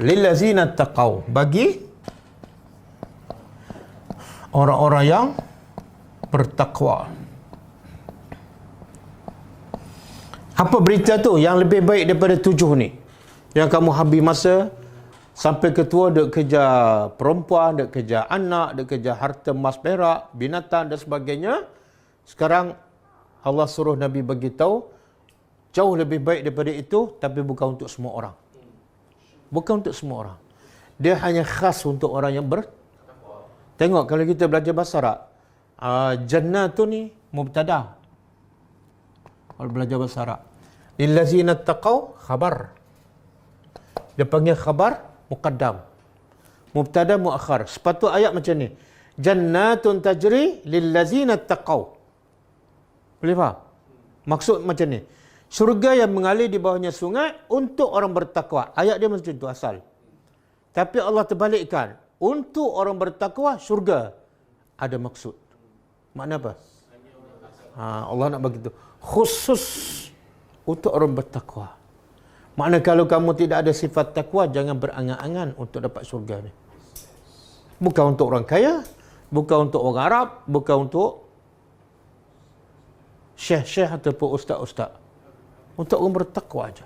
lillazina taqaw, bagi orang-orang yang bertakwa. Apa berita tu yang lebih baik daripada 7 ni? Yang kamu habis masa sampai ketua duk kejar perempuan, duk kejar anak, duk kejar harta emas perak, binatang dan sebagainya. Sekarang Allah suruh Nabi bagi tahu jauh lebih baik daripada itu, tapi bukan untuk semua orang. Bukan untuk semua orang. Dia hanya khas untuk orang yang Tengok kalau kita belajar bahasa Arab, jannah tu ni mubtada. Kalau belajar bahasa Arab, lillazina taqaw khabar. Dia panggil khabar muqaddam. Mubtada muakhar. Sepatut ayat macam ni. Jannatun tajri lillazina taqaw. Boleh faham? Maksud macam ni. Syurga yang mengalir di bawahnya sungai untuk orang bertakwa. Ayat dia macam tu asal. Tapi Allah terbalikkan. Untuk orang bertakwa, syurga. Ada maksud. Makna apa? Allah nak bagi tu. Khusus untuk orang bertakwa. Makna kalau kamu tidak ada sifat takwa, jangan berangan-angan untuk dapat syurga ni. Bukan untuk orang kaya, bukan untuk orang Arab, bukan untuk syekh-syekh ataupun ustaz-ustaz. Untuk orang bertakwa aja.